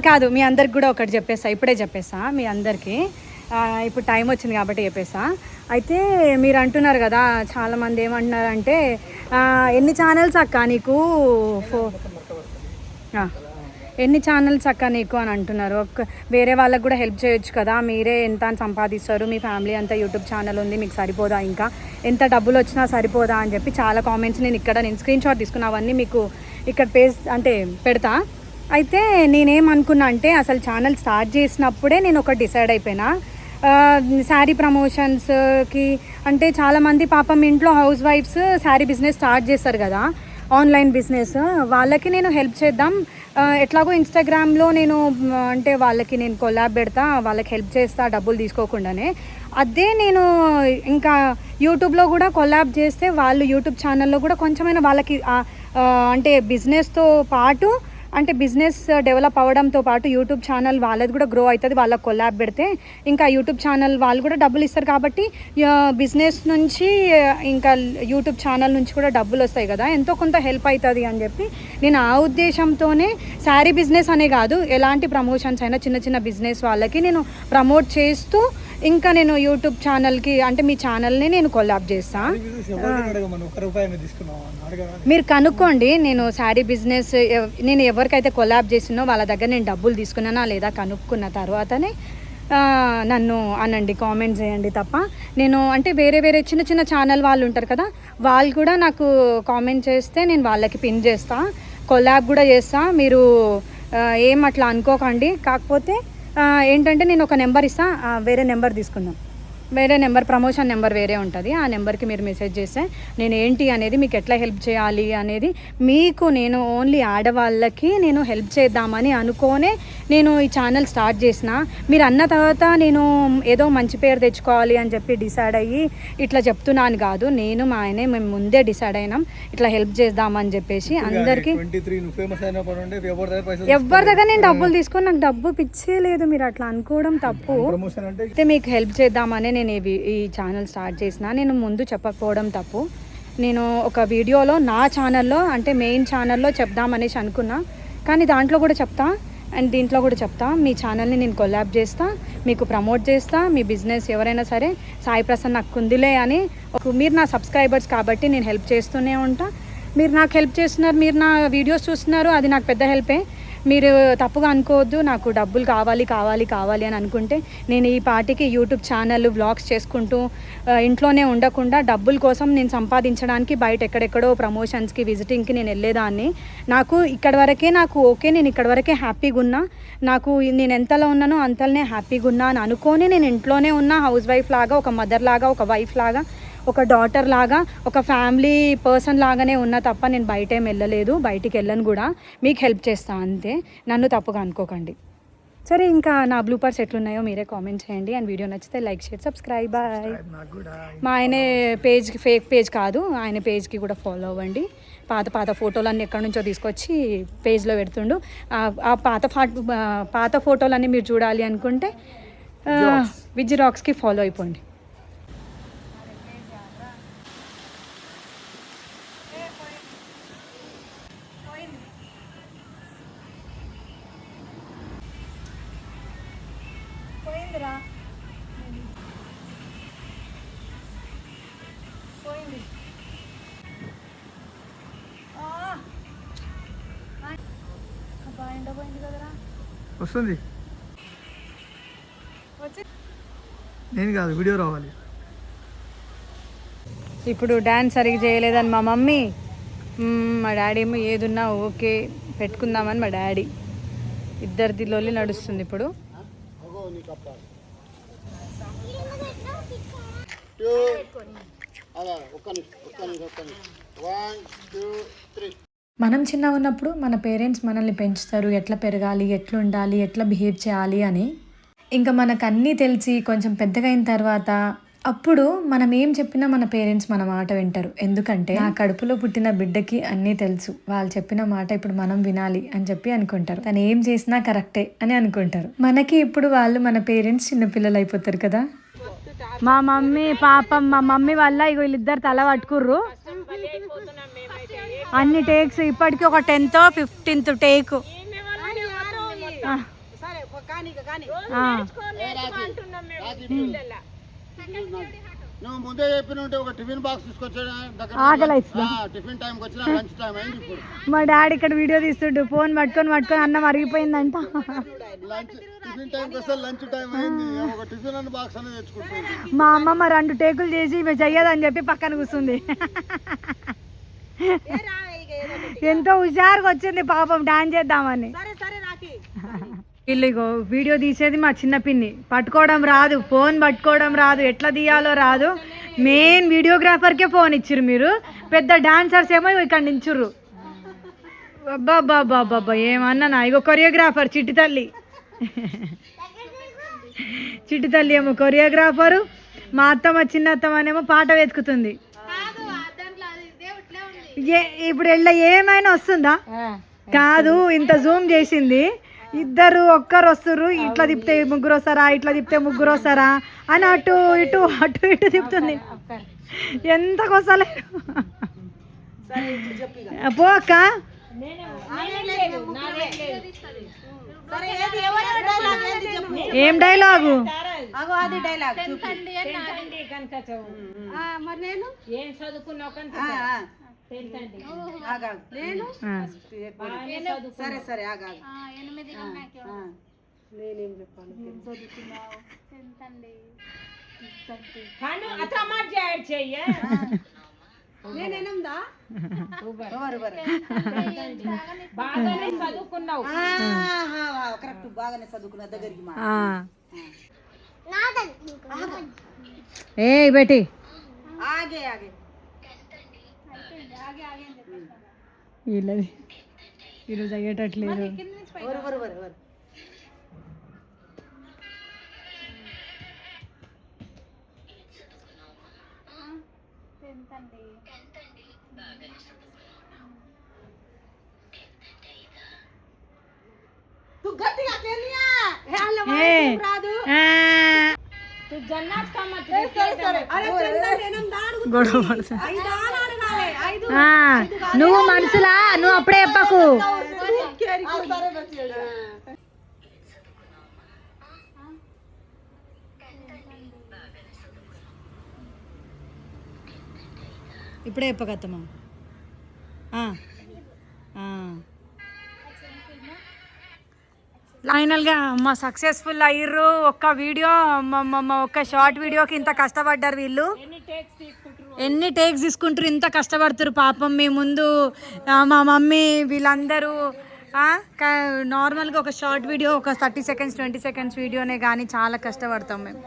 కాదు మీ అందరికి కూడా ఒకటి చెప్పేస్తా, ఇప్పుడే చెప్పేస్తా మీ అందరికీ. ఇప్పుడు టైం వచ్చింది కాబట్టి చెప్పేస్తా. అయితే మీరు అంటున్నారు కదా చాలామంది ఏమంటున్నారంటే ఎన్ని ఛానల్స్ అక్క నీకు, ఎన్ని ఛానల్స్ అక్క నీకు అని అంటున్నారు. వేరే వాళ్ళకి కూడా హెల్ప్ చేయొచ్చు కదా, మీరే ఎంత అని సంపాదిస్తారు, మీ ఫ్యామిలీ అంతా యూట్యూబ్ ఛానల్ ఉంది, మీకు సరిపోదా, ఇంకా ఎంత డబ్బులు వచ్చినా సరిపోదా అని చెప్పి చాలా కామెంట్స్ నేను స్క్రీన్ షాట్ తీసుకున్నా, అవన్నీ మీకు ఇక్కడ పేజ్ అంటే పెడతా. అయితే నేనేమనుకున్నా అంటే అసలు ఛానల్ స్టార్ట్ చేసినప్పుడే నేను ఒకటి డిసైడ్ అయిపోయినా, శారీ ప్రమోషన్స్కి అంటే చాలామంది పాపం ఇంట్లో హౌస్ వైఫ్స్ శారీ బిజినెస్ స్టార్ట్ చేస్తారు కదా, ఆన్లైన్ బిజినెస్, వాళ్ళకి నేను హెల్ప్ చేద్దాం. ఎట్లాగో ఇన్స్టాగ్రామ్లో నేను అంటే వాళ్ళకి నేను కొలాబ్ పెడతా, వాళ్ళకి హెల్ప్ చేస్తా డబ్బులు తీసుకోకుండానే. అదే నేను ఇంకా యూట్యూబ్లో కూడా కొలాబ్ చేస్తే వాళ్ళు యూట్యూబ్ ఛానల్లో కూడా కొంచెమైనా వాళ్ళకి అంటే బిజినెస్తో పాటు అంటే బిజినెస్ డెవలప్ అవ్వడంతో పాటు యూట్యూబ్ ఛానల్ వాళ్ళది కూడా గ్రో అవుతుంది. వాళ్ళకి కొలాబ్ పెడితే ఇంకా యూట్యూబ్ ఛానల్ వాళ్ళు కూడా డబ్బులు ఇస్తారు కాబట్టి బిజినెస్ నుంచి ఇంకా యూట్యూబ్ ఛానల్ నుంచి కూడా డబ్బులు వస్తాయి కదా, ఎంతో కొంత హెల్ప్ అవుతుంది అని చెప్పి నేను ఆ ఉద్దేశంతోనే శారీ బిజినెస్ అనే కాదు, ఎలాంటి ప్రమోషన్స్ అయినా చిన్న చిన్న బిజినెస్ వాళ్ళకి నేను ప్రమోట్ చేస్తూ ఇంకా నేను యూట్యూబ్ ఛానల్కి అంటే మీ ఛానల్ని నేను కొలాబ్ చేస్తాను. మీరు కనుక్కోండి, నేను శారీ బిజినెస్ నేను ఎవరికైతే కొలాబ్ చేసినో వాళ్ళ దగ్గర నేను డబ్బులు తీసుకున్నానా లేదా కనుక్కున్న తర్వాతనే నన్ను అనండి, కామెంట్ చేయండి తప్ప నేను అంటే వేరే చిన్న చిన్న ఛానల్ వాళ్ళు ఉంటారు కదా, వాళ్ళు కూడా నాకు కామెంట్ చేస్తే నేను వాళ్ళకి పిన్ చేస్తా, కొలాబ్ కూడా చేస్తా. మీరు ఏం అట్లా అనుకోకండి. కాకపోతే ఏంటంటే నేను ఒక నెంబర్ ఇస్తా, వేరే నెంబర్ తీసుకుందాం, వేరే నెంబర్ ప్రమోషన్ నెంబర్ వేరే ఉంటుంది, ఆ నెంబర్కి మీరు మెసేజ్ చేస్తే నేను ఏంటి అనేది మీకు ఎట్లా హెల్ప్ చేయాలి అనేది మీకు నేను ఓన్లీ ఆడవాళ్ళకి నేను హెల్ప్ చేద్దామని అనుకోనే నేను ఈ ఛానల్ స్టార్ట్ చేసిన. మీరు అన్న తర్వాత నేను ఏదో మంచి పేరు తెచ్చుకోవాలి అని చెప్పి డిసైడ్ అయ్యి ఇట్లా చెప్తున్నాను కాదు, నేను మా ఆయనే మేము ముందే డిసైడ్ అయినాం ఇట్లా హెల్ప్ చేద్దామని చెప్పేసి అందరికీ. ఎవరి దగ్గర నేను డబ్బులు తీసుకొని నాకు డబ్బు పిచ్చే లేదు, మీరు అట్లా అనుకోవడం తప్పు. అయితే మీకు హెల్ప్ చేద్దామని నేను ఈ ఛానల్ స్టార్ట్ చేసిన, నేను ముందు చెప్పకపోవడం తప్పు. నేను ఒక వీడియోలో నా ఛానల్లో అంటే మెయిన్ ఛానల్లో చెప్దామనేసి అనుకున్నా, కానీ దాంట్లో కూడా చెప్తా అండ్ దీంట్లో కూడా చెప్తా. మీ ఛానల్ని నేను కొలాబ్ చేస్తా, మీకు ప్రమోట్ చేస్తా. మీ బిజినెస్ ఎవరైనా సరే సాయి ప్రసన్న నాకు కుందిలే అని మీరు నా సబ్స్క్రైబర్స్ కాబట్టి నేను హెల్ప్ చేస్తూనే ఉంటా. మీరు నాకు హెల్ప్ చేస్తున్నారు, మీరు నా వీడియోస్ చూస్తున్నారు, అది నాకు పెద్ద హెల్పే. మీరు తప్పుగా అనుకోవద్దు, నాకు డబ్బులు కావాలి అని అనుకుంటే నేను ఈ పాటికి యూట్యూబ్ ఛానల్ వ్లాగ్స్ చేసుకుంటూ ఇంట్లోనే ఉండకుండా డబ్బుల కోసం నేను సంపాదించడానికి బయట ఎక్కడెక్కడో ప్రమోషన్స్కి విజిటింగ్కి నేను వెళ్ళేదాన్ని. నాకు ఇక్కడి వరకే నాకు ఓకే, నేను ఇక్కడి వరకే హ్యాపీగా ఉన్నా, నాకు నేను ఎంతలో ఉన్నానో అంతలోనే హ్యాపీగా ఉన్నా అని అనుకొని నేను ఇంట్లోనే ఉన్నా, హౌస్ వైఫ్ లాగా, ఒక మదర్ లాగా, ఒక వైఫ్ లాగా, ఒక డాటర్ లాగా, ఒక ఫ్యామిలీ పర్సన్ లాగానే ఉన్నా తప్ప నేను బయటేం వెళ్ళలేదు, బయటికి వెళ్ళను కూడా. మీకు హెల్ప్ చేస్తా అంతే, నన్ను తప్పుగా అనుకోకండి. సరే, ఇంకా నా బ్లూపర్స్ ఎట్లున్నాయో మీరే కామెంట్ చేయండి అండ్ వీడియో నచ్చితే లైక్ షేర్ సబ్స్క్రైబ్. బాయ్. మా ఆయన పేజ్కి ఫేక్ పేజ్ కాదు, ఆయన పేజ్కి కూడా ఫాలో అవ్వండి. పాత ఫోటోలన్నీ ఎక్కడి నుంచో తీసుకొచ్చి పేజ్లో పెడుతుండు. ఆ పాత ఫోటోలన్నీ మీరు చూడాలి అనుకుంటే విజ్ రాక్స్కి ఫాలో అయిపోండి. వస్తుంది, నేను కాదు వీడియో రావాలి. ఇప్పుడు డ్యాన్స్ సరిగ్గా చేయలేదని మా మమ్మీ, మా డాడీ ఏమో ఏదున్నా ఓకే పెట్టుకుందామని మా డాడీ, ఇద్దరిది లొల్లి నడుస్తుంది ఇప్పుడు. మనం చిన్న ఉన్నప్పుడు మన పేరెంట్స్ మనల్ని పెంచుతారు, ఎట్లా పెరగాలి, ఎట్లా ఉండాలి, ఎట్లా బిహేవ్ చేయాలి అని. ఇంకా మనకు అన్నీ తెలిసి కొంచెం పెద్దగా అయిన తర్వాత అప్పుడు మనం ఏం చెప్పినా మన పేరెంట్స్ మన మాట వింటారు. ఎందుకంటే నా కడుపులో పుట్టిన బిడ్డకి అన్నీ తెలుసు, వాళ్ళు చెప్పిన మాట ఇప్పుడు మనం వినాలి అని చెప్పి అనుకుంటారు. తను ఏం చేసినా కరెక్టే అని అనుకుంటారు. మనకి ఇప్పుడు వాళ్ళు మన పేరెంట్స్ చిన్నపిల్లలు అయిపోతారు కదా. మా మమ్మీ పాపం, మా మమ్మీ వల్ల ఇగో వీళ్ళిద్దరు తల పట్టుకుర్రు. అన్ని టేక్స్ ఇప్పటికీ ఒక 10th or 15th టేక్. నువ్వు ముందే చెప్పిన ఉంటే ఒక టిఫిన్ బాక్స్ తీసుకొచ్చాడు టిఫిన్ టైంకి వచ్చిన లంచ్ టైం అయింది ఇప్పుడు. మా డాడీ ఇక్కడ వీడియో తీస్తుండు, ఫోన్ పట్టుకొని అన్నం అరిగిపోయిందంట. లంచ్ టిఫిన్ టైంకి వస్తే లంచ్ టైం అయింది, ఒక టిఫిన్ అన్న బాక్స్ అనేది తెచ్చుకుంటుంది. మా అమ్మమ్మ 2 టేకులు చేసి ఇవి చెయ్యదని చెప్పి పక్కన కూర్చుంది. ఎంతో హుషారుగా వచ్చింది పాపం డాన్స్ చేద్దామని. వీళ్ళు ఇగో వీడియో తీసేది మా చిన్న పిన్ని, పట్టుకోవడం రాదు, ఫోన్ పట్టుకోవడం రాదు, ఎట్లా తీయాలో రాదు. మెయిన్ వీడియోగ్రాఫర్కే ఫోన్ ఇచ్చిర్రు మీరు, పెద్ద డాన్సర్స్ ఏమో ఇక్కడ నించుర్రు. అబ్బాబ్బాబ్బాబ్బా ఏమన్నా. ఇగో కొరియోగ్రాఫర్ చిట్టి తల్లి, చిట్టి తల్లి ఏమో కొరియోగ్రాఫరు, మా అత్తమ్మ చిన్న అత్తమ్మనేమో పాట వెతుకుతుంది. ఇప్పుడు ఏమైనా వస్తుందా? కాదు, ఇంత జూమ్ చేసింది. ఇద్దరు ఒక్కరు వస్తుర్రు, ఇట్లా తిప్పితే 3 వస్తారా, ఇట్లా తిప్పితే 3 వస్తారా అని అటు ఇటు తిప్పుతుంది. ఎంత కొసలేదు పో అక్క. ఏం డైలాగు? సరే సరే బాగానే చదువుకున్నావు, కరెక్ట్, బాగానే చదువుకున్నా దగ్గరికి. ఏ బేటీ ఆగే ఆగే వీళ్ళది ఈరోజు అయ్యేటట్లేదు. గొడవ నువ్వు మనసులా నువ్వు అప్పుడే చెప్పకు. ఇప్పుడే చెప్పకత్తమ్మా. ఫైనల్గా అమ్మ సక్సెస్ఫుల్ అయ్యిర్రు. ఒక్క వీడియో, ఒక్క షార్ట్ వీడియోకి ఇంత కష్టపడ్డారు వీళ్ళు. ఎన్ని టేక్స్ తీసుకుంటారు, ఇంత కష్టపడుతురు పాపం. మీ ముందు మా మమ్మీ వీళ్ళందరూ నార్మల్గా ఒక షార్ట్ వీడియో, ఒక 30 సెకండ్స్ 20 సెకండ్స్ వీడియోనే కానీ చాలా కష్టపడతాం మేము.